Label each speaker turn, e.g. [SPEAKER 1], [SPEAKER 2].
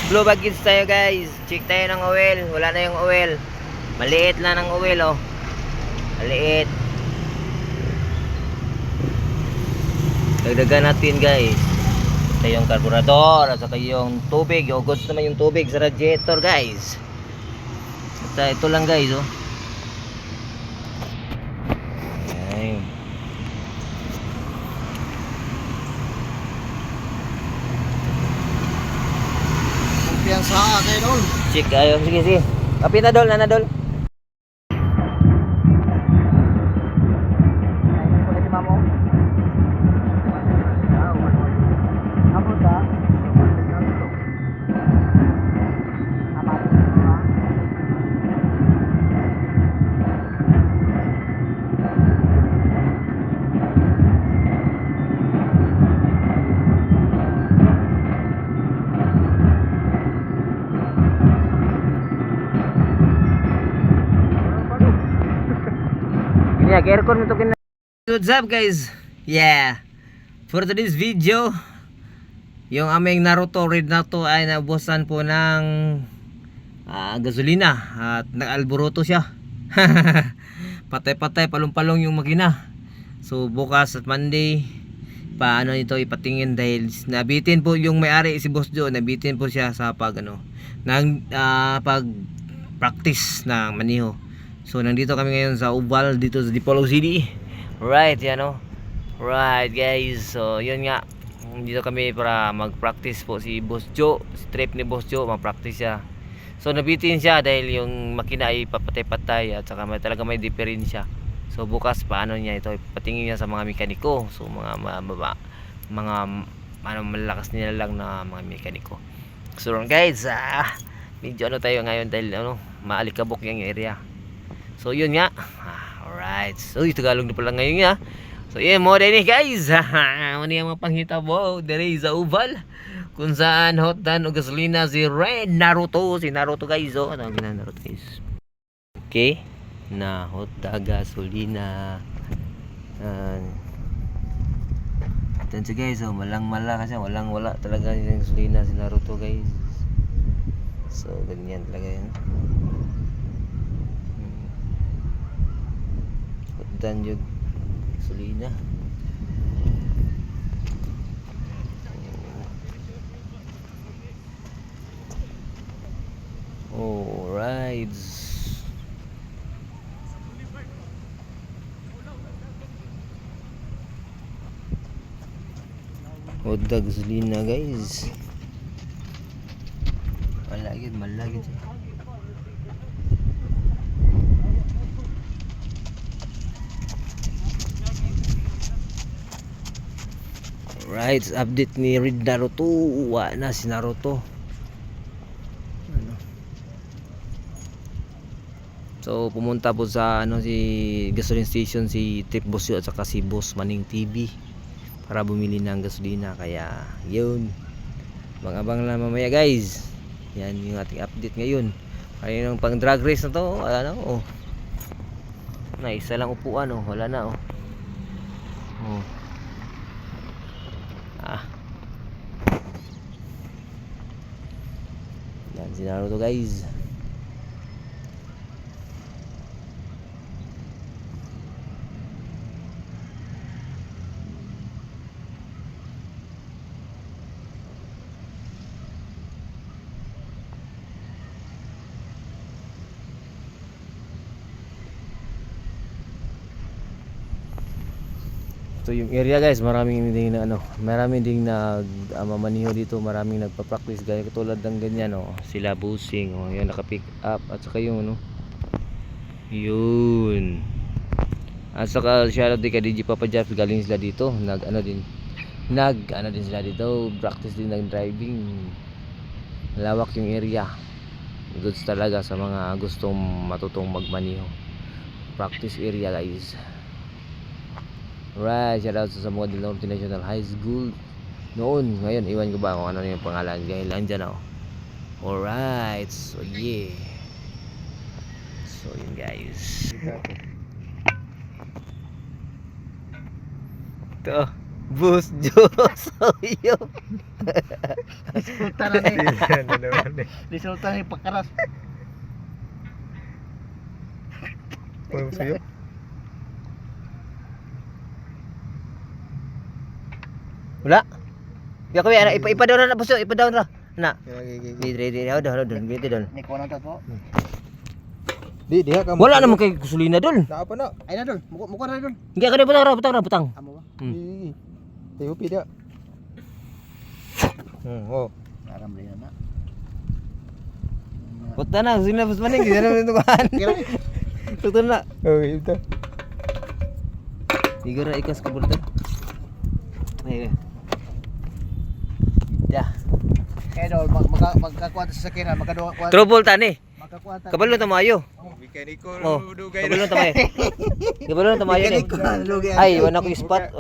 [SPEAKER 1] Blue baggage tayo guys. Check tayo ng oil. Wala na yung oil. Maliit lang ng oil oh. Maliit. Dagdagan natin guys. Ito yung carburetor at saka yung tubig. Goods naman yung tubig sa radiator guys. Ito lang guys oh. Ayan.
[SPEAKER 2] Kumpiyansa ka kayo doon.
[SPEAKER 1] Check ayo. Sige sige. Kapit na dol, nanadol. Yeah, aircon mo to kin. What's up guys? Yeah. For today's video, yung aming Naruto Red na to ay naubusan po ng gasolina at nag-alboroto siya. Patay-patay, palong-palong yung makina. So bukas at Monday, paano nito ipatingin dahil nabitin po yung may-ari si Boss Joe, nabitin po siya sa pag pag practice ng maniho. So nandito kami ngayon sa Uval dito sa Dipolog City. Right, yan o. Right guys. So yun nga. Dito kami para mag-practice po si Boss Joe. Si trip ni Boss Joe, mag-practice siya. So nabitin siya dahil yung makina ay papatay-patay at saka talaga may diferensya. So bukas paano niya ito ipatingin niya sa mga mekaniko. So mga malakas nila lang na mga mekaniko. So guys, medyo tayo ngayon dahil maalikabok yung area. So yun nga. Alright. So Tagalog na pala ngayon nga. So yun mo din guys. Ano yung mga panghitabo dere sa Uval kung saan hotan o gasolina si Red Naruto. Si Naruto guys. Oh, ano ang Naruto guys. Okay. Na hota gasolina. Ito siya guys. Oh, malang-mala kasi walang-wala talaga yung gasolina si Naruto guys. So ganyan talaga yun. Dan yung gasolina. Alright. Oda gasolina guys. Malagid siya. Right, update ni Red Naruto. Uwa na si Naruto. So pumunta po sa si gasoline station si Trip Boss at saka si Boss Maning TV para bumili ng gasolina. Kaya yun, abang lang mamaya guys. Yan yung ating update ngayon. Kaya yung pang drag race na to, wala na oh. Na isa lang upuan oh, wala na oh. Oh. Yan si Naruto guys. So yung area guys, maraming ding mamaniho dito, maraming nagpa-practice gaya katulad ng ganyan oh, sila busing oh, yung naka-pick up at saka yung yun. At saka shoutout din kay DJ Papa Jeff, galing sila dito, nag din sila dito, practice din ng driving. Lawak yung area. Goods talaga sa mga gustong matutong magmaniho. Practice area guys. Right, shout out sa mga Del Norte National High School noon. Ngayon, iwan ko ba kung ano yung pangalan. Dahil andyan ako. Alright, so yeah. So yun guys. Ito. Boss Joe Soyo.
[SPEAKER 2] Resulta na ni.
[SPEAKER 3] Ano naman eh.
[SPEAKER 2] Resulta ni pagkaras.
[SPEAKER 3] Ano sa'yo?
[SPEAKER 1] Wala. Ya ko ya ipa daw na boss, ipa daw na. Na.
[SPEAKER 3] Di,
[SPEAKER 1] Di doon,
[SPEAKER 2] Ni kuha na to.
[SPEAKER 3] di ha kamu.
[SPEAKER 1] Wala naman kay gasolina dol.
[SPEAKER 3] Na apa na?
[SPEAKER 2] Ay na dol. Muko na dol.
[SPEAKER 1] Hindi ka na butang.
[SPEAKER 2] Amo ba?
[SPEAKER 3] Di. Tayo pida. Oh.
[SPEAKER 2] Aram rin na.
[SPEAKER 1] Puta na, sino bus maning, hindi na ito kan. Tuto na.
[SPEAKER 3] Oh, ito.
[SPEAKER 1] Igor na ikas ka bulto. Ay. Ya.
[SPEAKER 2] Kaya dol magkakuha sa sakyan, magkaduha kuha.
[SPEAKER 1] Trouble tani.
[SPEAKER 2] Magkakuha ta.
[SPEAKER 1] Kabalo tamayo.
[SPEAKER 3] Mekaniko
[SPEAKER 1] Oh.
[SPEAKER 3] dugay.
[SPEAKER 1] Kabalo tamayo. Kabalo tamayo ni. Ay, wala ko spot,